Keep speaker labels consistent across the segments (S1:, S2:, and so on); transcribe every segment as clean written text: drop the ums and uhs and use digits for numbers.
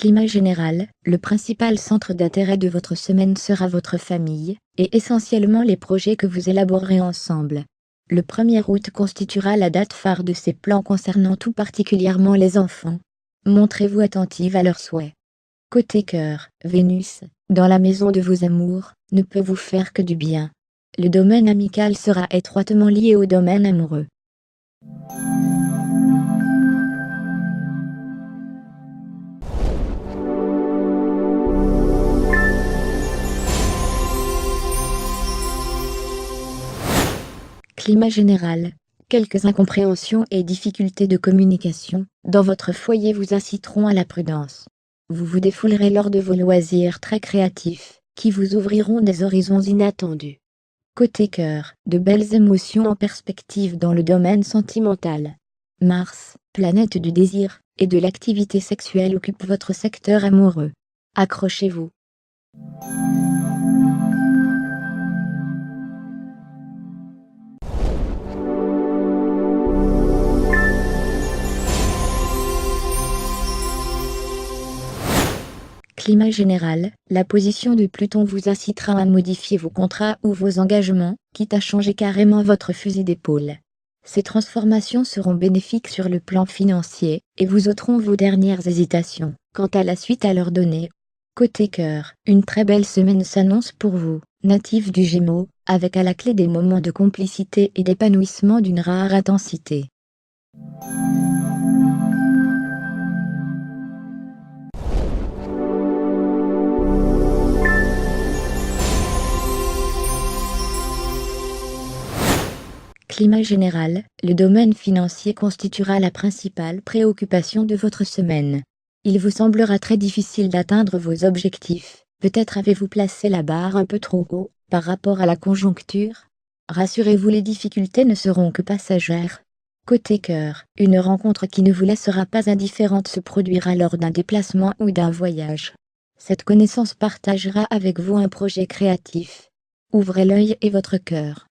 S1: Climat général, le principal centre d'intérêt de votre semaine sera votre famille, et essentiellement les projets que vous élaborerez ensemble. Le 1er août constituera la date phare de ces plans concernant tout particulièrement les enfants. Montrez-vous attentive à leurs souhaits. Côté cœur, Vénus, dans la maison de vos amours, ne peut vous faire que du bien. Le domaine amical sera étroitement lié au domaine amoureux. Climat général, quelques incompréhensions et difficultés de communication dans votre foyer vous inciteront à la prudence. Vous vous défoulerez lors de vos loisirs très créatifs, qui vous ouvriront des horizons inattendus. Côté cœur, de belles émotions en perspective dans le domaine sentimental. Mars, planète du désir et de l'activité sexuelle occupe votre secteur amoureux. Accrochez-vous. Climat général, la position de Pluton vous incitera à modifier vos contrats ou vos engagements, quitte à changer carrément votre fusil d'épaule. Ces transformations seront bénéfiques sur le plan financier, et vous ôteront vos dernières hésitations, quant à la suite à leur donner. Côté cœur, une très belle semaine s'annonce pour vous, natif du Gémeaux, avec à la clé des moments de complicité et d'épanouissement d'une rare intensité. Climat général, le domaine financier constituera la principale préoccupation de votre semaine. Il vous semblera très difficile d'atteindre vos objectifs, peut-être avez-vous placé la barre un peu trop haut, par rapport à la conjoncture. Rassurez-vous, les difficultés ne seront que passagères. Côté cœur, une rencontre qui ne vous laissera pas indifférente se produira lors d'un déplacement ou d'un voyage. Cette connaissance partagera avec vous un projet créatif. Ouvrez l'œil et votre cœur.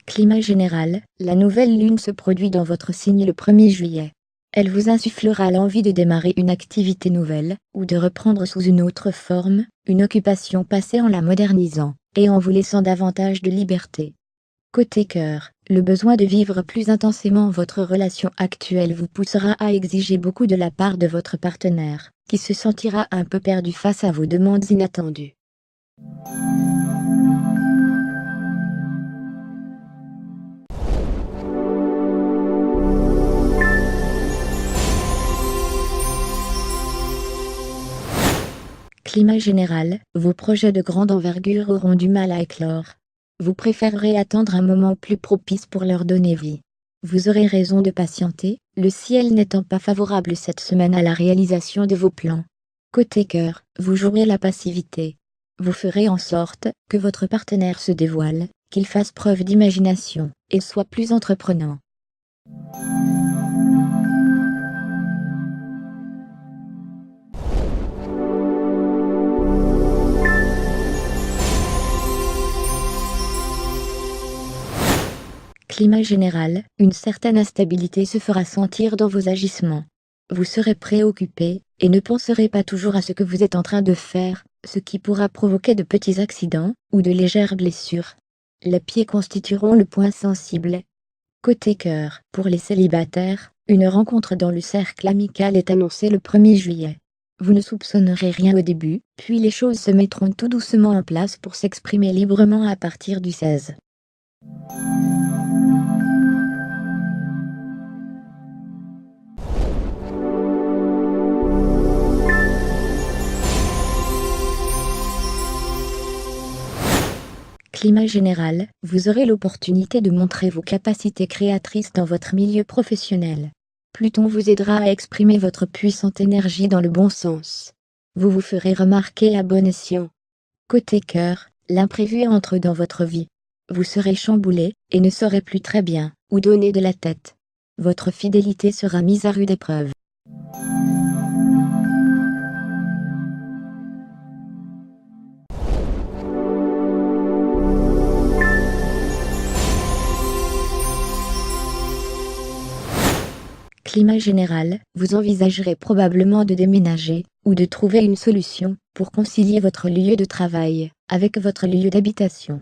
S1: Climat général, la nouvelle lune se produit dans votre signe le 1er juillet. Elle vous insufflera l'envie de démarrer une activité nouvelle, ou de reprendre sous une autre forme, une occupation passée en la modernisant, et en vous laissant davantage de liberté. Côté cœur, le besoin de vivre plus intensément votre relation actuelle vous poussera à exiger beaucoup de la part de votre partenaire, qui se sentira un peu perdu face à vos demandes inattendues. Climat général, vos projets de grande envergure auront du mal à éclore. Vous préférerez attendre un moment plus propice pour leur donner vie. Vous aurez raison de patienter, le ciel n'étant pas favorable cette semaine à la réalisation de vos plans. Côté cœur, vous jouerez la passivité. Vous ferez en sorte que votre partenaire se dévoile, qu'il fasse preuve d'imagination, et soit plus entreprenant. Climat général, une certaine instabilité se fera sentir dans vos agissements. Vous serez préoccupé, et ne penserez pas toujours à ce que vous êtes en train de faire, ce qui pourra provoquer de petits accidents, ou de légères blessures. Les pieds constitueront le point sensible. Côté cœur, pour les célibataires, une rencontre dans le cercle amical est annoncée le 1er juillet. Vous ne soupçonnerez rien au début, puis les choses se mettront tout doucement en place pour s'exprimer librement à partir du 16. Climat général, vous aurez l'opportunité de montrer vos capacités créatrices dans votre milieu professionnel. Pluton vous aidera à exprimer votre puissante énergie dans le bon sens. Vous vous ferez remarquer à bon escient. Côté cœur, l'imprévu entre dans votre vie. Vous serez chamboulé, et ne saurez plus très bien où donner de la tête. Votre fidélité sera mise à rude épreuve. Climat général, vous envisagerez probablement de déménager, ou de trouver une solution, pour concilier votre lieu de travail, avec votre lieu d'habitation.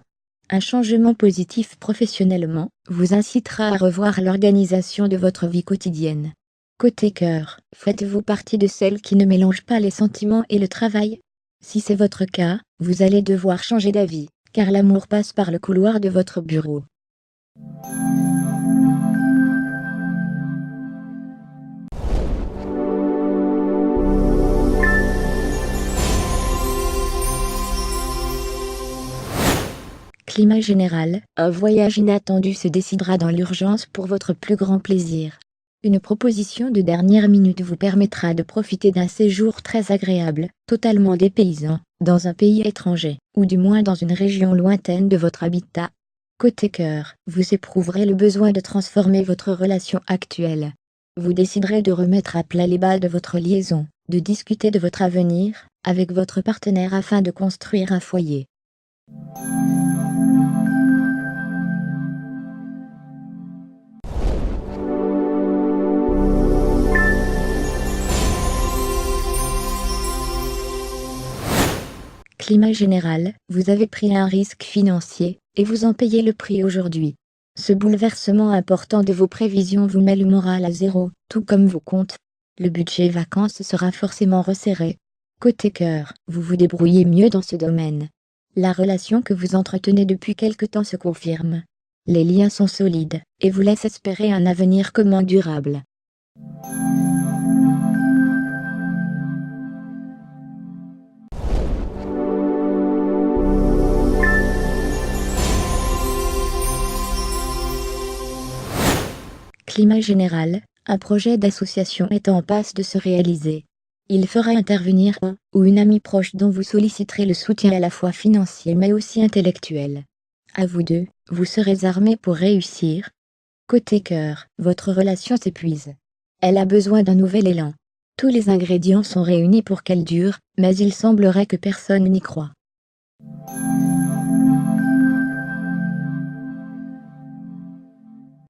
S1: Un changement positif professionnellement, vous incitera à revoir l'organisation de votre vie quotidienne. Côté cœur, faites-vous partie de celles qui ne mélangent pas les sentiments et le travail? Si c'est votre cas, vous allez devoir changer d'avis, car l'amour passe par le couloir de votre bureau. Climat général, un voyage inattendu se décidera dans l'urgence pour votre plus grand plaisir. Une proposition de dernière minute vous permettra de profiter d'un séjour très agréable, totalement dépaysant, dans un pays étranger, ou du moins dans une région lointaine de votre habitat. Côté cœur, vous éprouverez le besoin de transformer votre relation actuelle. Vous déciderez de remettre à plat les balles de votre liaison, de discuter de votre avenir, avec votre partenaire afin de construire un foyer. Climat général, vous avez pris un risque financier, et vous en payez le prix aujourd'hui. Ce bouleversement important de vos prévisions vous met le moral à zéro, tout comme vos comptes. Le budget vacances sera forcément resserré. Côté cœur, vous vous débrouillez mieux dans ce domaine. La relation que vous entretenez depuis quelque temps se confirme. Les liens sont solides, et vous laissent espérer un avenir commun durable. Climat général, un projet d'association est en passe de se réaliser. Il fera intervenir un ou une amie proche dont vous solliciterez le soutien à la fois financier mais aussi intellectuel. À vous deux, vous serez armés pour réussir. Côté cœur, votre relation s'épuise. Elle a besoin d'un nouvel élan. Tous les ingrédients sont réunis pour qu'elle dure, mais il semblerait que personne n'y croit.